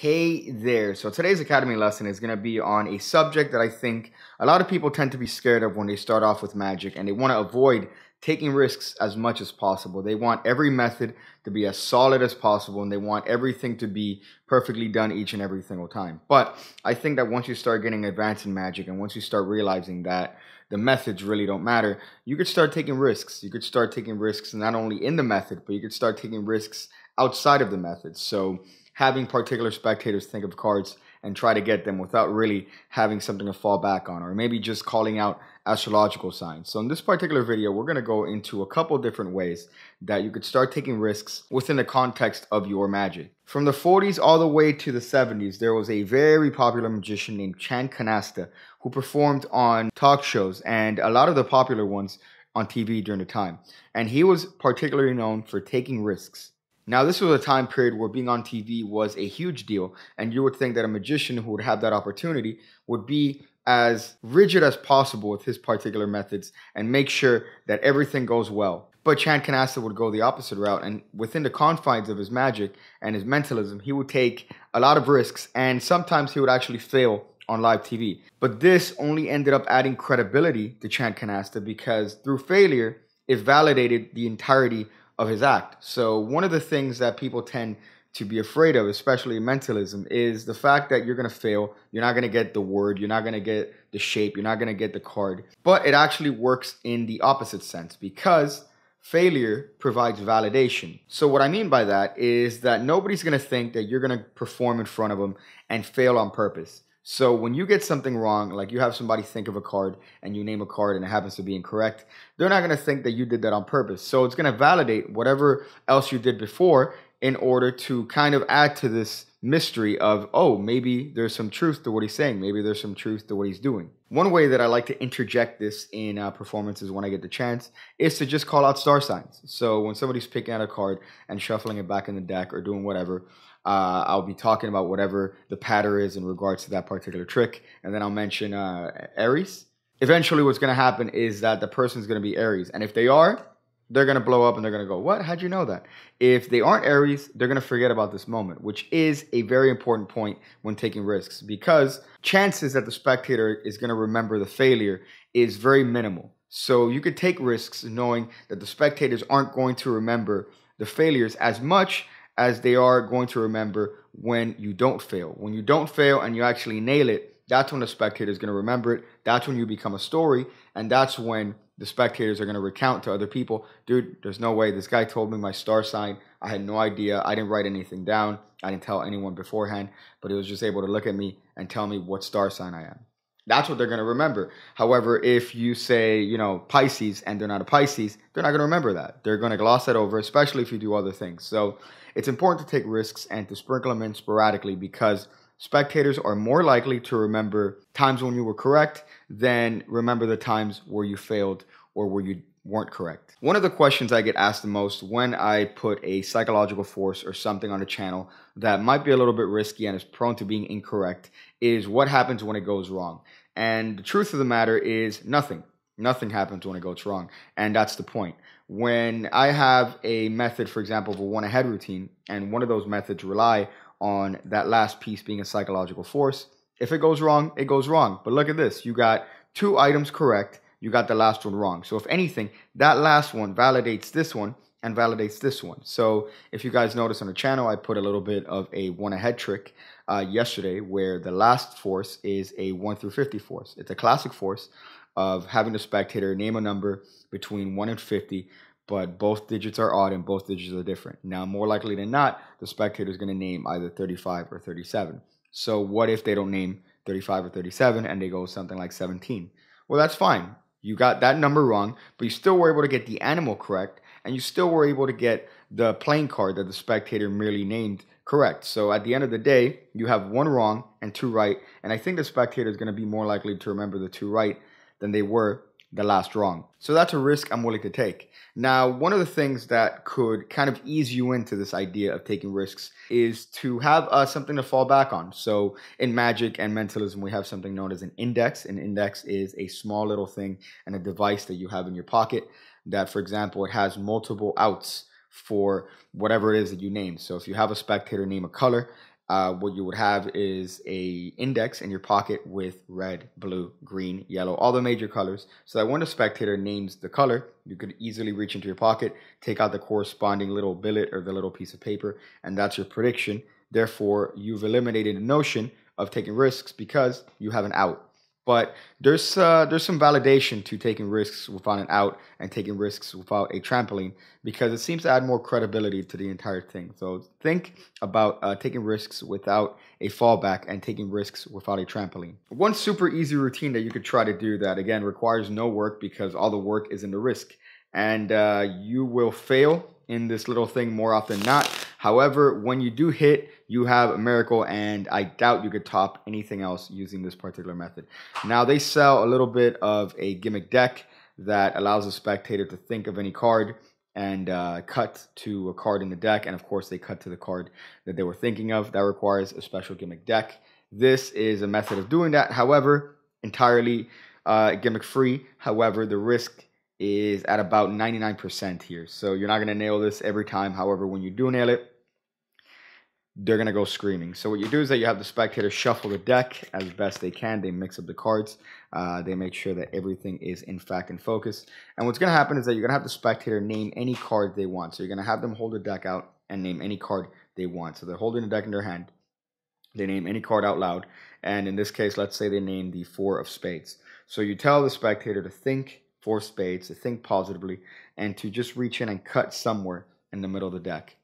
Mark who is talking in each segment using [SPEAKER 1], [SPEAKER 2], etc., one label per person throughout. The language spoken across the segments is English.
[SPEAKER 1] Hey there. So today's Academy lesson is going to be on a subject that I think a lot of people tend to be scared of when they start off with Magic, and they want to avoid taking risks as much as possible. They want every method to be as solid as possible, and they want everything to be perfectly done each and every single time. But I think that once you start getting advanced in Magic, and once you start realizing that the methods really don't matter, you could start taking risks. You could start taking risks not only in the method, but you could start taking risks outside of the method. So having particular spectators think of cards and try to get them without really having something to fall back on, or maybe just calling out astrological signs. So in this particular video, we're going to go into a couple different ways that you could start taking risks within the context of your Magic. From the 40s all the way to the 70s, there was a very popular magician named Chan Canasta who performed on talk shows and a lot of the popular ones on TV during the time. And he was particularly known for taking risks. Now, this was a time period where being on TV was a huge deal, and you would think that a magician who would have that opportunity would be as rigid as possible with his particular methods and make sure that everything goes well. But Chan Canasta would go the opposite route, and within the confines of his magic and his mentalism, he would take a lot of risks, and sometimes he would actually fail on live TV. But this only ended up adding credibility to Chan Canasta because through failure, it validated the entirety of his act. So one of the things that people tend to be afraid of, especially in mentalism, is the fact that you're going to fail. You're not going to get the word. You're not going to get the shape. You're not going to get the card. But it actually works in the opposite sense because failure provides validation. So what I mean by that is that nobody's going to think that you're going to perform in front of them and fail on purpose. So when you get something wrong, like you have somebody think of a card and you name a card and it happens to be incorrect, they're not going to think that you did that on purpose. So it's going to validate whatever else you did before in order to kind of add to this mystery of, oh, maybe there's some truth to what he's saying. Maybe there's some truth to what he's doing. One way that I like to interject this in performances when I get the chance is to just call out star signs. So when somebody's picking out a card and shuffling it back in the deck or doing whatever, I'll be talking about whatever the pattern is in regards to that particular trick, and then I'll mention Aries. Eventually what's going to happen is that the person's going to be Aries, and if they are, they're going to blow up and they're going to go, what? How'd you know that? If they aren't Aries, they're going to forget about this moment, which is a very important point when taking risks, because chances that the spectator is going to remember the failure is very minimal. So you could take risks knowing that the spectators aren't going to remember the failures as much as they are going to remember when you don't fail. When you don't fail and you actually nail it, that's when the spectator is going to remember it. That's when you become a story, and that's when the spectators are going to recount to other people, dude, there's no way. This guy told me my star sign. I had no idea. I didn't write anything down. I didn't tell anyone beforehand, but he was just able to look at me and tell me what star sign I am. That's what they're going to remember. However, if you say, you know, Pisces and they're not a Pisces, they're not going to remember that. They're going to gloss that over, especially if you do other things. So it's important to take risks and to sprinkle them in sporadically because spectators are more likely to remember times when you were correct than remember the times where you failed or where you weren't correct. One of the questions I get asked the most when I put a psychological force or something on the channel that might be a little bit risky and is prone to being incorrect is what happens when it goes wrong. And the truth of the matter is nothing. Nothing happens when it goes wrong. And that's the point. When I have a method, for example, of a one ahead routine, and one of those methods rely on that last piece being a psychological force, if it goes wrong, it goes wrong. But look at this. You got 2 items correct. You got the last one wrong. So if anything, that last one validates this one and validates this one. So if you guys notice on the channel, I put a little bit of a one ahead trick yesterday where the last force is a 1 through 50 force. It's a classic force of having the spectator name a number between 1 and 50, but both digits are odd and both digits are different. Now, more likely than not, the spectator is going to name either 35 or 37. So what if they don't name 35 or 37 and they go something like 17? Well, that's fine. You got that number wrong, but you still were able to get the animal correct, and you still were able to get the playing card that the spectator merely named correct. So at the end of the day, you have 1 wrong and 2 right, and I think the spectator is going to be more likely to remember the 2 right than they were the last wrong. So that's a risk I'm willing to take. Now, one of the things that could kind of ease you into this idea of taking risks is to have something to fall back on. So in Magic and mentalism, we have something known as an index. An index is a small little thing and a device that you have in your pocket that, for example, it has multiple outs for whatever it is that you name. So if you have a spectator name a color what you would have is a index in your pocket with red, blue, green, yellow, all the major colors. So that when the spectator names the color, you could easily reach into your pocket, take out the corresponding little billet or the little piece of paper, and that's your prediction. Therefore, you've eliminated the notion of taking risks because you have an out. But there's some validation to taking risks without an out and taking risks without a trampoline, because it seems to add more credibility to the entire thing. So think about taking risks without a fallback and taking risks without a trampoline. One super easy routine that you could try to do that, again, requires no work because all the work is in the risk. And you will fail in this little thing more often than not. However, when you do hit, you have a miracle, and I doubt you could top anything else using this particular method. Now, they sell a little bit of a gimmick deck that allows the spectator to think of any card and cut to a card in the deck, and of course, they cut to the card that they were thinking of. That requires a special gimmick deck. This is a method of doing that, however, entirely gimmick-free. However, the risk is at about 99% here. So you're not going to nail this every time. However, when you do nail it, they're going to go screaming. So what you do is that you have the spectator shuffle the deck as best they can. They mix up the cards. They make sure that everything is in fact in focus. And what's going to happen is that you're going to have the spectator name any card they want. So you're going to have them hold the deck out and name any card they want. So they're holding the deck in their hand. They name any card out loud. And in this case, let's say they name the 4 of spades. So you tell the spectator to think 4 spades, to think positively, and to just reach in and cut somewhere in the middle of the deck.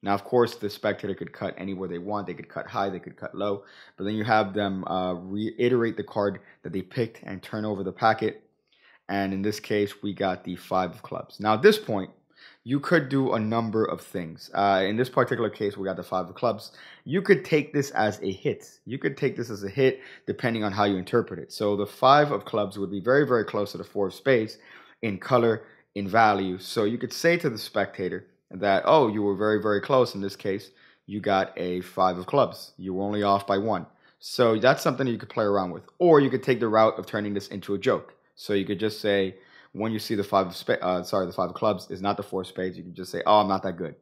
[SPEAKER 1] Now, of course, the spectator could cut anywhere they want. They could cut high, they could cut low, but then you have them reiterate the card that they picked and turn over the packet. And in this case, we got the 5 of clubs. Now, at this point, you could do a number of things. In this particular case, we got the 5 of clubs. You could take this as a hit. You could take this as a hit depending on how you interpret it. So the 5 of clubs would be very, very close to the 4 of spades in color, in value. So you could say to the spectator that, oh, you were very, very close. In this case, you got a 5 of clubs. You were only off by 1. So that's something that you could play around with. Or you could take the route of turning this into a joke. So you could just say, when you see the 5 of clubs is not the 4 of spades, you can just say, oh, I'm not that good.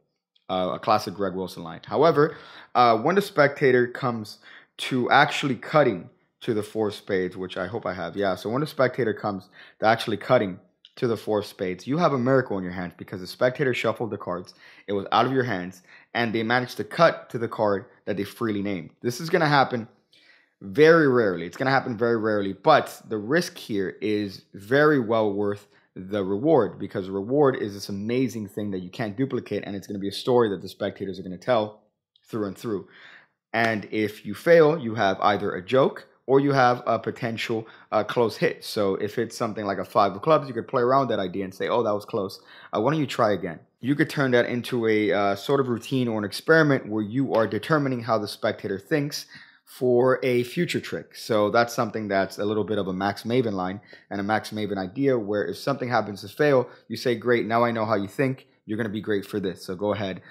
[SPEAKER 1] A classic Greg Wilson line. However, when the spectator comes to actually cutting to the 4 of spades, which I hope I have, yeah. So when the spectator comes to actually cutting to the 4 of spades, you have a miracle in your hands because the spectator shuffled the cards. It was out of your hands, and they managed to cut to the card that they freely named. This is going to happen very rarely. It's going to happen very rarely, but the risk here is very well worth the reward, because the reward is this amazing thing that you can't duplicate, and it's going to be a story that the spectators are going to tell through and through. And if you fail, you have either a joke or you have a potential close hit. So if it's something like a 5 of clubs, you could play around that idea and say, oh, that was close. Why don't you try again? You could turn that into a sort of routine or an experiment where you are determining how the spectator thinks for a future trick. So that's something that's a little bit of a Max Maven line and a Max Maven idea, where if something happens to fail, you say, great, now I know how you think. You're going to be great for this. So go ahead.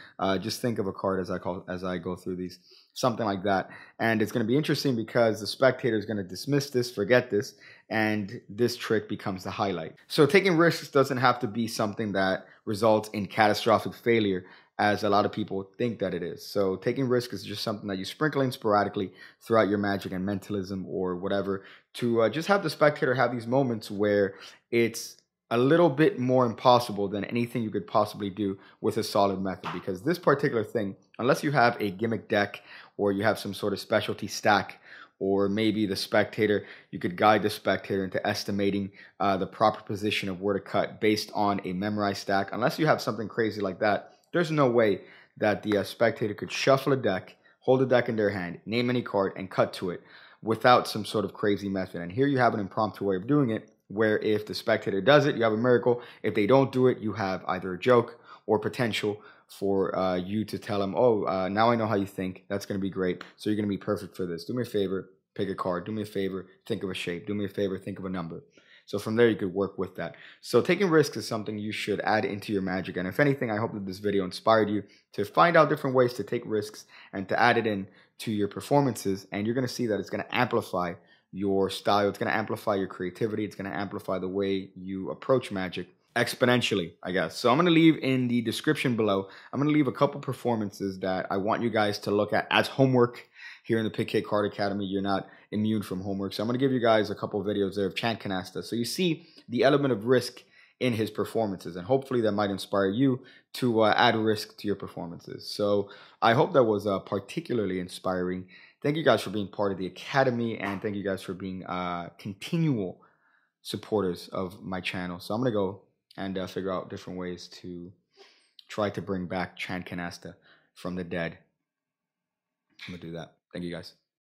[SPEAKER 1] Just think of a card as I go through these. Something like that. And it's going to be interesting because the spectator is going to dismiss this, forget this, and this trick becomes the highlight. So taking risks doesn't have to be something that results in catastrophic failure, as a lot of people think that it is. So taking risks is just something that you sprinkle in sporadically throughout your Magic and Mentalism or whatever, to just have the spectator have these moments where it's a little bit more impossible than anything you could possibly do with a solid method. Because this particular thing, unless you have a gimmick deck or you have some sort of specialty stack, or maybe the spectator, you could guide the spectator into estimating the proper position of where to cut based on a memorized stack. Unless you have something crazy like that, there's no way that the spectator could shuffle a deck, hold a deck in their hand, name any card, and cut to it without some sort of crazy method. And here you have an impromptu way of doing it, where if the spectator does it, you have a miracle. If they don't do it, you have either a joke or potential for you to tell them, oh, now I know how you think. That's going to be great. So you're going to be perfect for this. Do me a favor, pick a card. Do me a favor, think of a shape. Do me a favor, think of a number. So from there, you could work with that. So taking risks is something you should add into your Magic. And if anything, I hope that this video inspired you to find out different ways to take risks and to add it in to your performances. And you're going to see that it's going to amplify your style. It's going to amplify your creativity. It's going to amplify the way you approach Magic. exponentially, I guess. So I'm going to leave in the description below, I'm going to leave a couple performances that I want you guys to look at as homework here in the Pick Hit Card Academy. You're not immune from homework. So I'm going to give you guys a couple of videos there of Chad Canasta. So you see the element of risk in his performances, and hopefully that might inspire you to add risk to your performances. So I hope that was particularly inspiring. Thank you guys for being part of the Academy, and thank you guys for being continual supporters of my channel. So I'm going to go and figure out different ways to try to bring back Chad Canasta from the dead. I'm going to do that. Thank you guys.